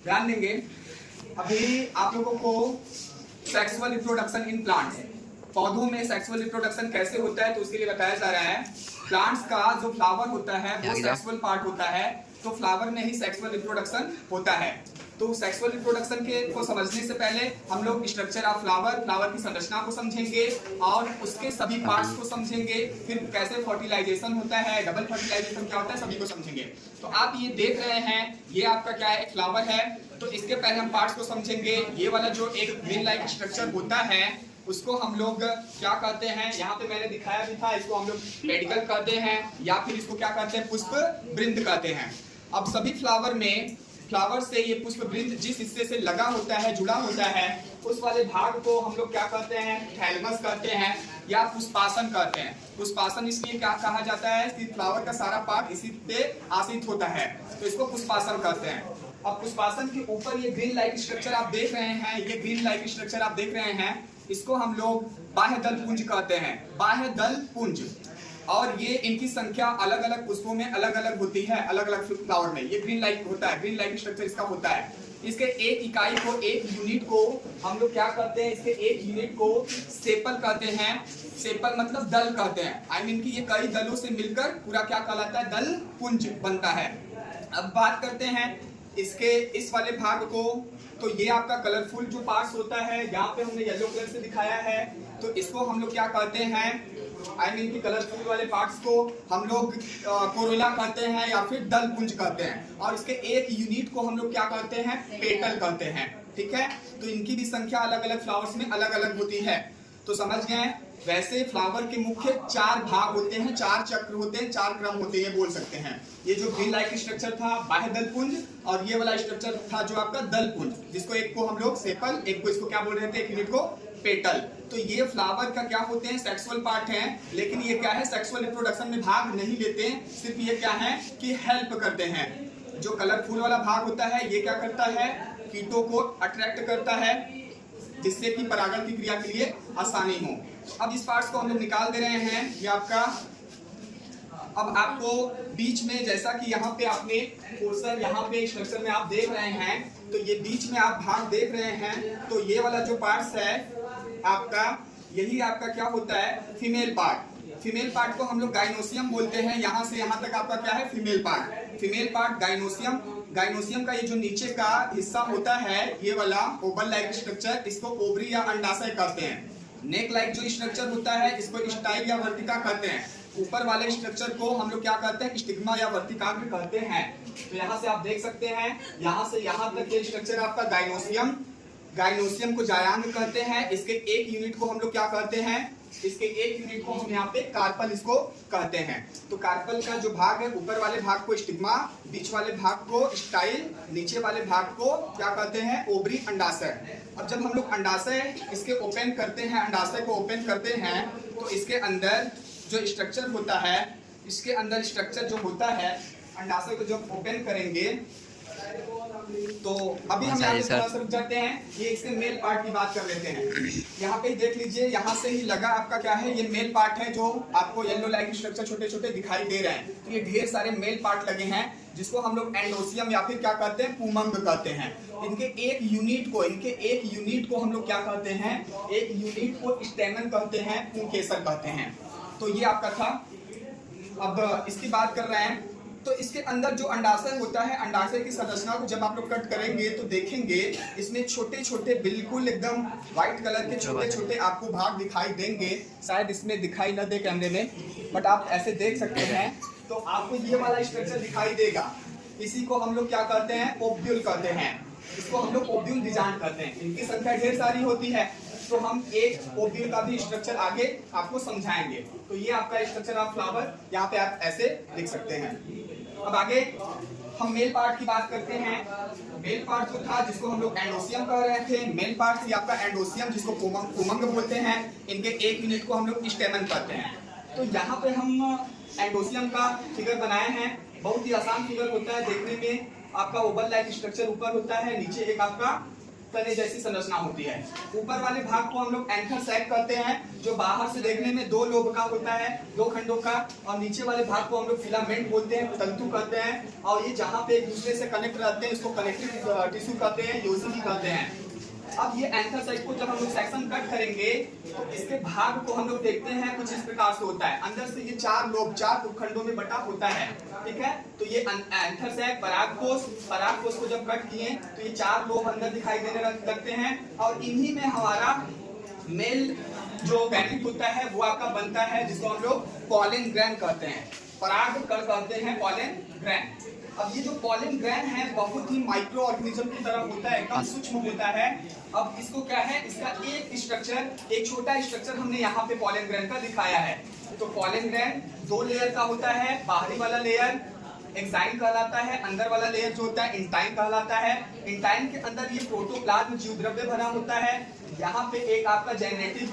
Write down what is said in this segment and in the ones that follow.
ध्यान देंगे। अभी आप लोगों को सेक्सुअल रिप्रोडक्शन इन प्लांट्स, पौधों में सेक्सुअल रिप्रोडक्शन कैसे होता है तो उसके लिए बताया जा रहा है। प्लांट्स का जो फ्लावर होता है वो सेक्सुअल पार्ट होता है, तो फ्लावर में ही सेक्सुअल रिप्रोडक्शन होता है। तो सेक्सुअल रिप्रोडक्शन के को समझने से पहले हम लोग स्ट्रक्चर ऑफ फ्लावर, फ्लावर की संरचना को समझेंगे और उसके सभी पार्ट्स को समझेंगे, फिर कैसे फर्टिलाइजेशन होता है, डबल फर्टिलाइजेशन क्या होता है, सभी को समझेंगे। तो आप ये देख रहे हैं, ये आपका क्या है, एक फ्लावर है। तो इसके पहले हम पार्ट्स को समझेंगे। ये वाला जो एक ग्रीन लाइक स्ट्रक्चर होता है उसको हम लोग क्या कहते हैं, यहाँ पे मैंने दिखाया भी था, इसको हम लोग पेडिकल कहते हैं या फिर इसको क्या कहते हैं, पुष्प वृंत कहते हैं। अब सभी फ्लावर में, फ्लावर से ये पुष्प वृंत जिस हिस्से से लगा होता है, जुड़ा होता है, उस वाले भाग को हम लोग क्या कहते हैं, थैलमस कहते हैं या पुष्पासन कहते हैं। पुष्पासन इसलिए क्या कहा जाता है कि फ्लावर का सारा पार्ट इसी पे आश्रित होता है, तो इसको पुष्पासन कहते हैं। अब पुष्पासन के ऊपर ये ग्रीन लाइक स्ट्रक्चर आप देख रहे हैं, ये ग्रीन लाइक स्ट्रक्चर आप देख रहे हैं, इसको हम लोग बाह्य दल पुंज कहते हैं, बाह्य दल पुंज। और ये इनकी संख्या अलग अलग पुष्पों में अलग अलग होती है, अलग अलग फ्लावर में ये ग्रीन लाइक होता है, ग्रीन लाइक स्ट्रक्चर इसका होता है। इसके एक इकाई को, एक यूनिट को हम लोग क्या करते हैं, इसके एक यूनिट को सेपल कहते हैं। सेपल मतलब दल कहते हैं, आई मीन कि ये कई दलों से मिलकर पूरा क्या कहलाता है, दल पुंज बनता है। अब बात करते हैं इसके इस वाले भाग को, तो ये आपका कलरफुल जो पार्ट्स होता है, यहाँ पे हमने येलो कलर से दिखाया है, तो इसको हम लोग क्या कहते हैं, आई मीन कि कलरफुल वाले पार्ट्स को हम लोग कोरोला कहते हैं या फिर दल पुंज कहते हैं। और इसके एक यूनिट को हम लोग क्या कहते हैं, पेटल कहते हैं। ठीक है, तो इनकी भी संख्या अलग अलग फ्लावर्स में अलग अलग होती है। तो समझ गए। वैसे फ्लावर के मुख्य 4 भाग होते हैं, 4 चक्र होते हैं, 4 क्रम होते हैं, बोल सकते हैं। ये जो ग्रीन लाइक स्ट्रक्चर था बाह्य दल पुंज, और ये वाला स्ट्रक्चर था जो आपका दल पुंज, जिसको एक को हम लोग सेपल, एक को इसको क्या बोल रहे थे, एक यूनिट को पेटल। तो ये फ्लावर का क्या होते हैं, सेक्सुअल पार्ट है, लेकिन ये क्या है, सेक्सुअल रिप्रोडक्शन में भाग नहीं लेते, सिर्फ ये क्या है कि हेल्प करते हैं। जो कलरफुल वाला भाग होता है ये क्या करता है, कीटों को अट्रैक्ट करता है, जिससे कि परागण की क्रिया के लिए आसानी हो। अब इस पार्ट्स को हम लोग निकाल दे रहे हैं, ये आपका। अब आपको बीच में, जैसा कि यहाँ पे आपने पोर्शन, यहाँ पे स्ट्रक्चर में आप देख रहे हैं, तो ये बीच में आप भाग देख रहे हैं, तो ये वाला जो पार्ट्स है आपका, यही आपका क्या होता है, फीमेल पार्ट। फीमेल पार्ट को हम लोग गाइनोसियम बोलते हैं। यहाँ से यहाँ तक आपका क्या है, female part. Female part gynoecium. Gynoecium का ये जो नीचे का हिस्सा होता है, ये वाला ओवल लाइक स्ट्रक्चर, इसको ओवरी या अंडाशय कहते हैं। नेक लाइक जो स्ट्रक्चर होता है इसको स्टाइल या वर्तिका कहते हैं। ऊपर वाले स्ट्रक्चर को हम लोग क्या कहते हैं, स्टिग्मा या वर्तिकाग्र कहते हैं। तो यहाँ से आप देख सकते हैं, यहाँ से यहाँ तक ये स्ट्रक्चर आपका गाइनोसियम। गाइनोसियम को जायांग कहते हैं। इसके एक यूनिट को हम लोग क्या कहते हैं, इसके एक यूनिट को हम यहाँ पे कार्पल इसको कहते हैं। तो कार्पल का जो भाग है, ऊपर वाले भाग को स्टिग्मा, बीच वाले भाग को स्टाइल, नीचे वाले भाग को क्या कहते हैं, ओवरी, अंडाशय। अब जब हम लोग अंडाशय इसके ओपन करते हैं, अंडाशय को ओपन करते हैं, तो इसके अंदर जो स्ट्रक्चर होता है, इसके अंदर स्ट्रक्चर जो होता है, अंडाशय को जब ओपन करेंगे, तो अभी हम यहाँ पे थोड़ा सा रुक जाते हैं, ये इसके मेल पार्ट की बात कर लेते हैं। यहाँ पे देख लीजिए, यहाँ से ही लगा आपका क्या है, ये मेल पार्ट है, जो आपको येलो लाइक स्ट्रक्चर छोटे छोटे दिखाई दे रहे हैं। तो ये ढेर सारे मेल पार्ट लगे हैं, जिसको हम लोग एंडोसियम या फिर क्या कहते हैं, पुमंग कहते हैं। इनके एक यूनिट को हम लोग क्या कहते हैं, एक यूनिट को स्टेमन कहते हैं, पुंकेसर कहते हैं। तो ये आपका था। अब इसकी बात कर रहे हैं, तो इसके अंदर जो अंडाशय होता है, अंडाशय की संरचना को जब आप लोग कट करेंगे तो देखेंगे इसमें छोटे छोटे, बिल्कुल एकदम व्हाइट कलर के छोटे छोटे आपको भाग दिखाई देंगे। शायद इसमें दिखाई न दे कैमरे में, बट आप ऐसे देख सकते हैं। तो आपको ये वाला स्ट्रक्चर दिखाई देगा, इसी को हम लोग क्या कहते हैं, ओव्यूल कहते हैं। इसको हम लोग ओव्यूल बीजांड कहते हैं। इनकी संख्या ढेर सारी होती है, तो हम एक ओव्यूल का भी स्ट्रक्चर आगे आपको समझाएंगे। तो ये आपका स्ट्रक्चर ऑफ फ्लावर, यहाँ पे आप ऐसे लिख सकते हैं। अब आगे हम मेल पार्ट की बात करते हैं। मेल पार्ट जो था, जिसको हम लोग एंडोसियम कह रहे थे, मेल पार्ट थी आपका एंडोसियम, जिसको पुमंग बोलते हैं। इनके एक यूनिट को हम लोग स्टेमन कहते हैं। तो यहाँ पे हम एंडोसियम का फिगर बनाए हैं। बहुत ही आसान फिगर होता है देखने में। आपका ओवल लाइक स्ट्रक्चर ऊपर होता है, नीचे एक आपका तने जैसी संरचना होती है। ऊपर वाले भाग को हम लोग एंथर सैक कहते हैं, जो बाहर से देखने में दो लोब का होता है, दो खंडों का, और नीचे वाले भाग को हम लोग फिलामेंट बोलते हैं, तंतु कहते हैं, और ये जहाँ पे एक दूसरे से कनेक्ट रहते हैं इसको कनेक्टिव टिश्यू कहते हैं, योसिनी कहते हैं। अब ये एंथर साइड को जब हम लोग सेक्शन कट करेंगे तो इसके भाग को हम लोग देखते हैं कुछ इस प्रकार से होता है। अंदर से ये चार लोब, चार उपखंडों में बटा होता है, ठीक है। तो ये एंथर सैक, परागकोश को जब कट किए तो ये चार लोब अंदर दिखाई देने लगते हैं, और इन्हीं में हमारा मेल जो गैमेट होता है वो आपका बनता है, जिसको हम लोग पॉलन ग्रैन कहते हैं, परागकण कहते हैं, पॉलन ग्रैन। अब ये जो पॉलन ग्रैन है बहुत ही माइक्रो ऑर्गेनिज्म की तरह होता है, एकदम सूक्ष्म होता है। अब इसको क्या है, इसका एक स्ट्रक्चर, एक छोटा स्ट्रक्चर हमने यहाँ पे पॉलन ग्रैन का दिखाया है। तो पॉलन ग्रैन दो लेयर का होता है, बाहरी वाला लेयर एक्साइन कहलाता है, अंदर वाला लेयर जो होता है इंटाइन कहलाता है। इंटाइन के अंदर ये प्रोटोप्लाज्म जीव द्रव्य भरा होता है। यहाँ पे एक आपका जेनरेटिव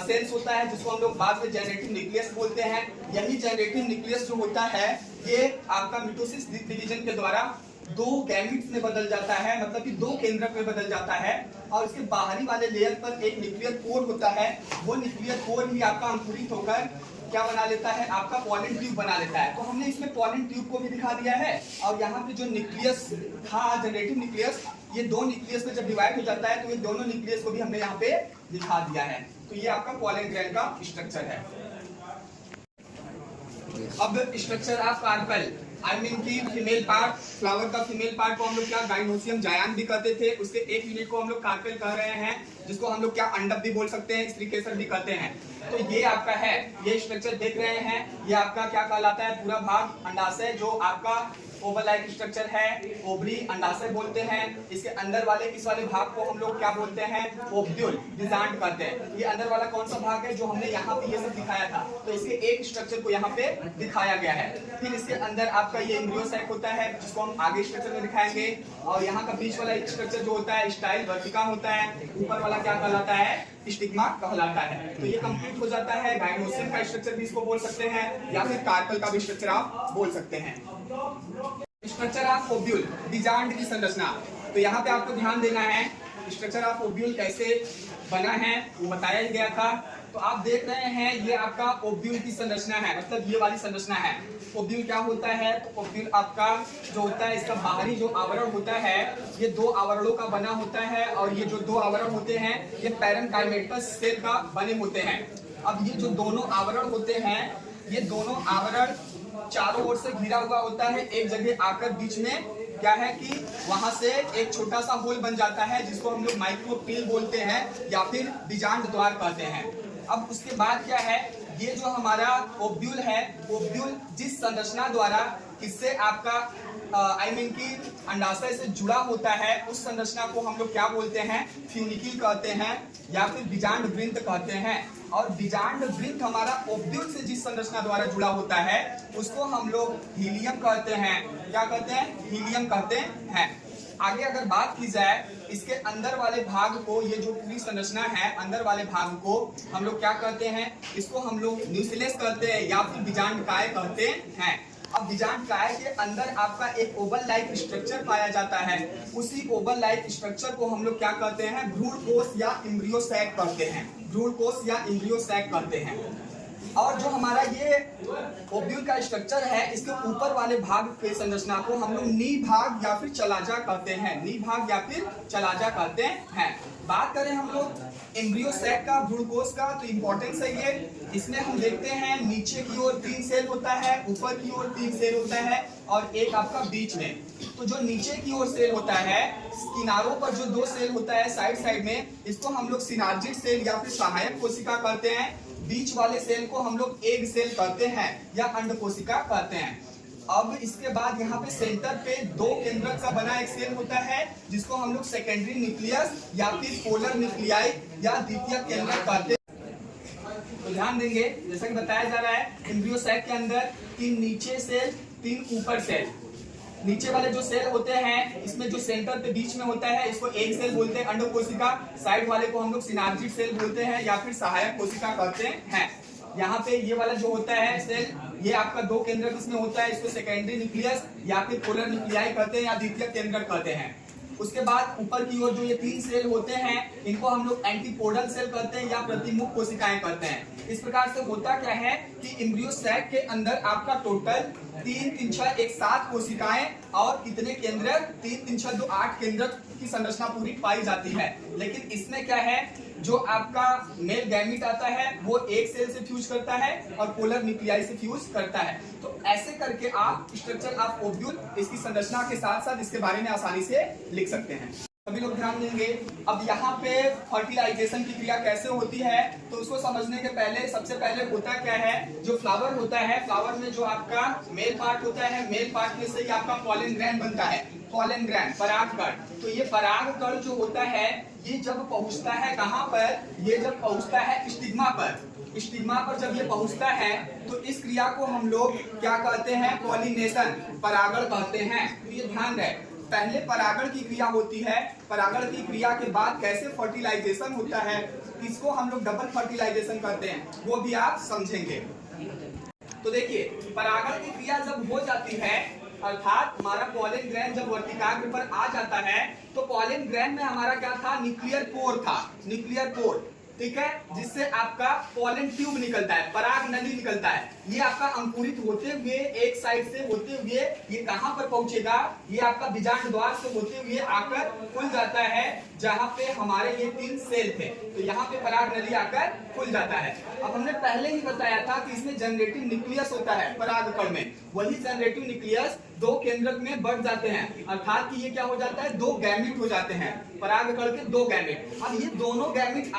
सेल्स होता है, जिसको हम लोग बाद में जेनरेटिव न्यूक्लियस बोलते हैं। यही जेनरेटिव न्यूक्लियस जो होता है ये आपका मिटोसिस डिवीजन के द्वारा दो गैमेट्स में बदल जाता है, मतलब कि दो केंद्रक में बदल जाता है, और इसके बाहरी वाले लेयर पर एक न्यूक्लियर कोर होता है। वो न्यूक्लियर कोर ही आपका अंकुरित होकर क्या बना लेता है, आपका पॉलन ट्यूब बना लेता है। तो हमने इसमें पॉलन ट्यूब को भी दिखा दिया है, और यहाँ पे जो न्यूक्लियस था, जनरेटिव न्यूक्लियस, ये दो न्यूक्लियस में जब डिवाइड हो जाता है तो ये दोनों न्यूक्लियस को भी हमने यहाँ पे दिखा दिया है। तो ये आपका पॉलन ग्रैन का स्ट्रक्चर है। अब structure of carpel, I mean की फीमेल पार्ट, फ्लावर का फीमेल पार्ट को हम लोग क्या गाइनोसियम जायन भी कहते थे, उसके एक यूनिट को हम लोग कार्पेल कह रहे हैं, जिसको हम लोग क्या अंडक भी बोल सकते हैं, स्त्रीकेसर भी कहते हैं। तो ये आपका है, ये स्ट्रक्चर देख रहे हैं, ये आपका क्या कहलाता है, पूरा भाग अंडाशय, जो आपका ओवल लाइक स्ट्रक्चर है, ओवरी अंडाशय बोलते हैं। इसके अंदर वाले इस वाले भाग को हम लोग क्या बोलते हैं, ओव्यूल, डिजाइंड करते हैं। ये अंदर वाला कौन सा भाग है जो हमने यहाँ पे ये सब दिखाया था, तो इसके एक स्ट्रक्चर को यहाँ पे दिखाया गया है। फिर इसके अंदर आपका ये एम्ब्रियो सैक होता है, जिसको हम आगे स्ट्रक्चर में दिखाएंगे, और यहाँ का बीच वाला स्ट्रक्चर जो होता है स्टाइल वर्टिका होता है, ऊपर वाला क्या कहलाता है, स्टिग्मा कहलाता है। तो ये कंप्लीट हो जाता है। गाइनोसियम का स्ट्रक्चर भी इसको बोल सकते हैं, या फिर कार्पेल का भी स्ट्रक्चर आप बोल सकते हैं। स्ट्रक्चर ऑफ ओव्यूल, बीजांड की संरचना। तो यहाँ पे आपको ध्यान देना है, स्ट्रक्चर ऑफ ओव्यूल कैसे बना है वो बताया ही गया था। तो आप देख रहे हैं ये आपका ओव्यूल की संरचना है, मतलब ये वाली संरचना है। ओव्यूल क्या होता है, तो ओव्यूल आपका जो होता है, इसका बाहरी जो आवरण होता है ये दो आवरणों का बना होता है, और ये जो दो आवरण होते हैं ये पैरेन्काइमेटस सेल का बने होते हैं। अब ये जो दोनों आवरण होते हैं, ये दोनों आवरण चारों ओर से घिरा हुआ होता है, एक जगह आकर बीच में क्या है कि वहां से एक छोटा सा होल बन जाता है, जिसको हम लोग माइक्रोपिल बोलते हैं, या फिर बीजांड द्वार कहते हैं। अब उसके बाद क्या है, ये जो हमारा ओव्यूल है, ओव्यूल जिस संरचना द्वारा किससे आपका आई मीन की अंडाशय से जुड़ा होता है, उस संरचना को हम लोग क्या बोलते हैं, फ्यूनिक्यूल कहते हैं, या फिर बीजांड वृंत कहते हैं। और बीजांड वृंत हमारा ओव्यूल से जिस संरचना द्वारा जुड़ा होता है उसको हम लोग हीलियम कहते हैं। क्या कहते हैं, हीलियम कहते हैं। आगे अगर बात की जाए इसके अंदर वाले भाग को, ये जो पूरी संरचना है, अंदर वाले भाग को हम लोग क्या कहते हैं, इसको हम लोग न्यूक्लियस कहते हैं, या फिर बीजांडकाय कहते हैं। अब बीजांडकाय के अंदर आपका एक ओवल लाइक स्ट्रक्चर पाया जाता है, उसी ओवल लाइक स्ट्रक्चर को हम लोग क्या कहते हैं, भ्रूण कोश या एम्ब्रियो सैक कहते हैं, भ्रूण कोश या एम्ब्रियो सैक कहते हैं। और जो हमारा ये ओव्यूल का स्ट्रक्चर है, इसके ऊपर वाले भाग के संरचना को हम लोग नी भाग या फिर चलाजा कहते हैं, नी भाग या फिर चलाजा कहते हैं। बात करें हम लोग एम्ब्रियो सैक का, भ्रूण कोश का, तो इम्पोर्टेंस है ये। इसमें हम देखते हैं नीचे की ओर 3 सेल होता है, ऊपर की ओर 3 सेल होता है, और एक आपका बीच में। तो जो नीचे की ओर सेल होता है, किनारों पर जो 2 सेल होता है साइड में, इसको हम लोग सिनार्जिड सेल या फिर सहायक कोशिका कहते हैं। बीच वाले सेल को हम लोग एग सेल कहते हैं या अंड कोशिका कहते हैं। अब इसके बाद यहाँ पे सेंटर पे 2 केंद्रक का बना एक सेल होता है, जिसको हम लोग सेकेंडरी न्यूक्लियस या फिर पोलर न्यूक्लियाई या द्वितीय केंद्रक कहते हैं। तो ध्यान देंगे, जैसा कि बताया जा रहा है, एम्ब्रियो सैक के अंदर 3 नीचे सेल, 3 ऊपर सेल। नीचे वाले जो सेल होते हैं, इसमें जो सेंटर पे बीच में होता है, इसको एक सेल बोलते हैं, अंड कोशिका। साइड वाले को हम लोग सिनार्जिड सेल बोलते हैं या फिर सहायक कोशिका कहते हैं। यहाँ पे ये वाला जो होता है सेल, ये आपका 2 केंद्रक इसमें होता है, इसको सेकेंडरी न्यूक्लियस या फिर पोलर न्यूक्लियाई कहते हैं या द्वितीय केंद्रक कहते हैं। उसके बाद ऊपर की ओर जो ये 3 सेल होते हैं इनको हम लोग एंटीपोडल सेल कहते हैं या प्रतिमुख कोशिकाएं कहते हैं। इस प्रकार से होता क्या है कि एम्ब्रियो सैक के अंदर आपका टोटल 3 3 6 1 7 कोशिकाएं और कितने केंद्रक 3 3 6 2 8 केंद्रक की संरचना पूरी पाई जाती है। लेकिन इसमें क्या है, जो आपका मेल गैमीट आता है वो एक सेल से फ्यूज करता है और पोलर न्यूक्लियाई से फ्यूज करता है। तो ऐसे करके आप स्ट्रक्चर ऑफ ओव्यूल इसकी संरचना के साथ साथ इसके बारे में आसानी से लिख सकते हैं। सभी लोग ध्यान देंगे। अब यहाँ पे फर्टिलाइजेशन की क्रिया कैसे होती है तो उसको समझने के पहले सबसे पहले होता क्या है, जो फ्लावर होता है, फ्लावर में जो आपका मेल पार्ट होता है, मेल पार्ट में से ही आपका पॉलन ग्रैंड बनता है, पॉलन ग्रैंड परागकण। तो ये परागकण जो होता है ये जब पहुंचता है कहाँ पर, ये जब पहुंचता है स्टिग्मा पर, स्टिग्मा पर जब ये पहुंचता है तो इस क्रिया को हम लोग क्या कहते हैं, पॉलिनेशन, परागण कहते हैं। तो ये ध्यान रहे, पहले परागण की क्रिया होती है, परागण की क्रिया के बाद कैसे फर्टिलाइजेशन होता है इसको हम लोग डबल फर्टिलाइजेशन कहते हैं, वो भी आप समझेंगे। तो देखिए परागण की क्रिया जब हो जाती है अर्थात हमारा पॉलन ग्रैंड जब वर्तिकाग्र पर आ जाता है तो पॉलन ग्रैंड में हमारा क्या था, न्यूक्लियर पोर था, न्यूक्लियर पोर, ठीक है, जिससे आपका पॉलन ट्यूब निकलता है, पराग नली निकलता है। ये आपका अंकुरित होते हुए एक साइड से होते हुए ये कहां पर पहुंचेगा, ये आपका बीजांड द्वार से होते हुए आकर खुल जाता है जहां पे हमारे ये 3 सेल थे। तो यहाँ पे पराग नली आकर खुल जाता है। अब हमने पहले ही बताया था कि इसमें जनरेटिव न्यूक्लियस होता है परागकण में, वही जनरेटिव न्यूक्लियस 2 केंद्रक में बढ़ जाते हैं, अर्थात कि ये क्या हो जाता है, 2 गैमीट हो जाते हैं, परागकण के 2 गैमीट। अब ये दोनों गैमीट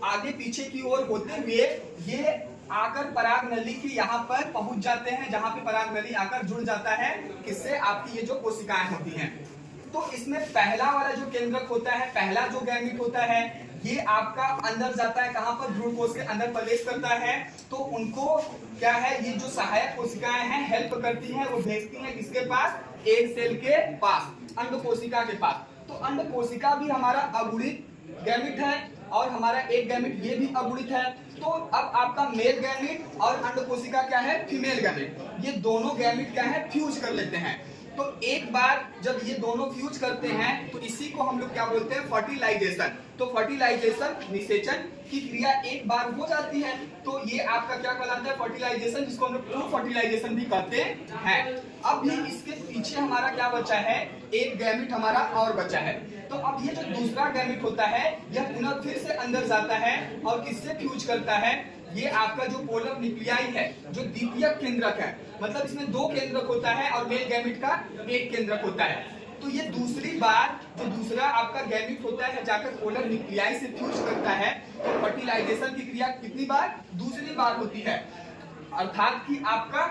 आगे पीछे की ओर होते हुए ये आकर पराग नली की यहाँ पर पहुंच जाते हैं, जहां पे पराग नली आकर जुड़ जाता है किससे, आपकी ये जो कोशिकाएं होती हैं। तो इसमें पहला वाला जो केंद्रक होता है, पहला जो गैमीट होता है ये आपका अंदर जाता है, कहां पर, भ्रूण कोश के अंदर प्रवेश करता है। तो उनको क्या है, ये जो सहायक कोशिकाएं हैं हेल्प करती हैं, वो भेजती हैं किसके पास, एक सेल के पास, अंड कोशिका के पास। तो अंड कोशिका भी हमारा अगुणित गैमीट है और हमारा एक गैमीट ये भी अगुणित है। तो अब आपका मेल गैमीट और अंड कोशिका क्या है, फीमेल गैमीट, ये दोनों गैमीट क्या है, फ्यूज कर लेते हैं। तो एक बार जब ये दोनों फ्यूज करते हैं तो इसी को हम लोग क्या बोलते हैं, फर्टिलाइजेशन। तो फर्टिलाइजेशन, निषेचन की क्रिया एक बार हो जाती है तो ये आपका क्या कहलाता है, फर्टिलाइजेशन, जिसको हम लोग ट्रू फर्टिलाइजेशन भी कहते हैं। अब भी इसके पीछे हमारा क्या बचा है, एक गैमीट हमारा और बचा है। तो अब ये जो दूसरा गैमीट होता है यह पुनः फिर से अंदर जाता है और किससे फ्यूज करता है, ये आपका जो पोलर न्यूक्लियाई है, जो द्वितीयक केंद्रक है, मतलब इसमें 2 केंद्रक होता है और मेल गैमीट का 1 केंद्रक होता है। तो ये दूसरी बार जो दूसरा आपका गैमीट होता है जाकर पोलर न्यूक्लियाई से फ्यूज करता है। तो फर्टिलाइजेशन की क्रिया कितनी बार, दूसरी बार होती है, अर्थात कि आपका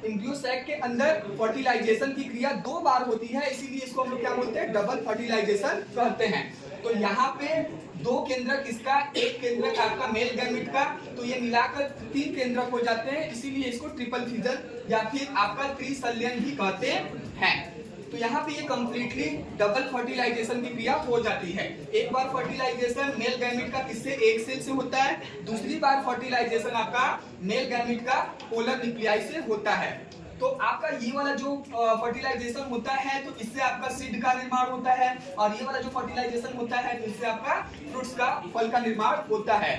एम्ब्रियो सैक के अंदर फर्टिलाइजेशन की क्रिया 2 बार होती है, इसीलिए इसको हम लोग क्या बोलते हैं, डबल फर्टिलाइजेशन कहते हैं। तो यहाँ पे 2 केंद्रक इसका, 1 केंद्रक आपका मेल गैमीट का, तो ये मिलाकर 3 केंद्रक हो जाते हैं, इसीलिए इसको ट्रिपल फ्यूजन या फिर आपका त्रिसंलयन भी कहते हैं। तो यहाँ पे ये कंप्लीटली डबल फर्टिलाइजेशन की क्रिया हो जाती है। एक बार फर्टिलाइजेशन मेल गैमीट का किससे, एक सेल से होता है, दूसरी बार फर्टिलाइजेशन आपका मेल गैमीट का पोलर न्यूक्लियाई से होता है। तो आपका ये वाला जो फर्टिलाइजेशन होता है तो इससे आपका सीड का निर्माण होता है, और ये वाला जो फर्टिलाइजेशन होता है तो इससे आपका फ्रूट्स का, फल का निर्माण होता है।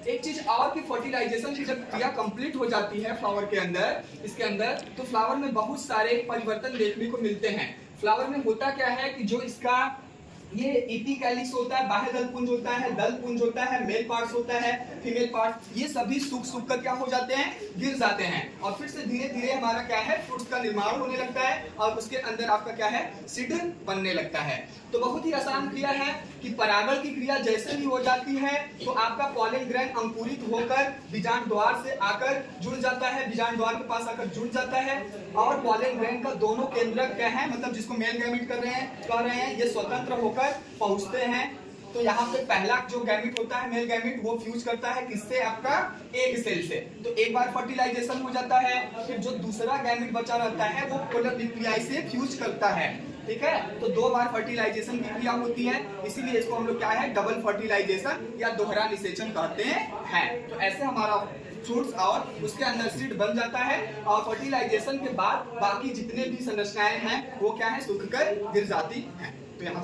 एक चीज और कि फर्टिलाइजेशन की जब क्रिया कंप्लीट हो जाती है फ्लावर के अंदर, इसके अंदर, तो फ्लावर में बहुत सारे परिवर्तन देखने को मिलते हैं। फ्लावर में होता क्या है कि जो इसका ये एपिकैलिक्स होता है, बाह्य दल पुंज होता है, दल पुंज होता है, मेल पार्ट्स होता है, फीमेल पार्ट, ये सभी सूख कर क्या हो जाते हैं, गिर जाते हैं, और फिर से धीरे धीरे हमारा क्या है, फ्रूट्स का निर्माण होने लगता है और उसके अंदर आपका क्या है, सीड बनने लगता है। तो बहुत ही आसान क्रिया है कि परागण की क्रिया जैसे ही हो जाती है तो आपका पॉलन ग्रैंड अंकुरित होकर बीजांड द्वार से आकर जुड़ जाता है, बीजांड द्वार के पास आकर जुड़ जाता है, और पॉलन ग्रैंड का दोनों केंद्रक क्या है, मतलब जिसको मेल गैमीट कह रहे हैं, ये स्वतंत्र होकर पहुंचते हैं। तो यहाँ पे पहला जो गैमीट होता है, मेल गैमीट, वो फ्यूज करता है किससे, आपका एक सेल से। तो एक बार फर्टिलाइजेशन हो जाता है, फिर जो दूसरा गैमीट बचा रहता है वो पोलर न्यूक्लियाई से फ्यूज करता है, ठीक है। तो 2 बार फर्टिलाइजेशन की क्रिया होती है, इसीलिए इसको हम लोग क्या है, डबल फर्टिलाइजेशन या दोहरा निषेचन कहते हैं। तो ऐसे हमारा फ्रूट्स और उसके अंदर सीड बन जाता है, और फर्टिलाइजेशन के बाद बाकी जितने भी संरचनाएं हैं वो क्या है, सूख कर गिर जाती हैं। तो यहाँ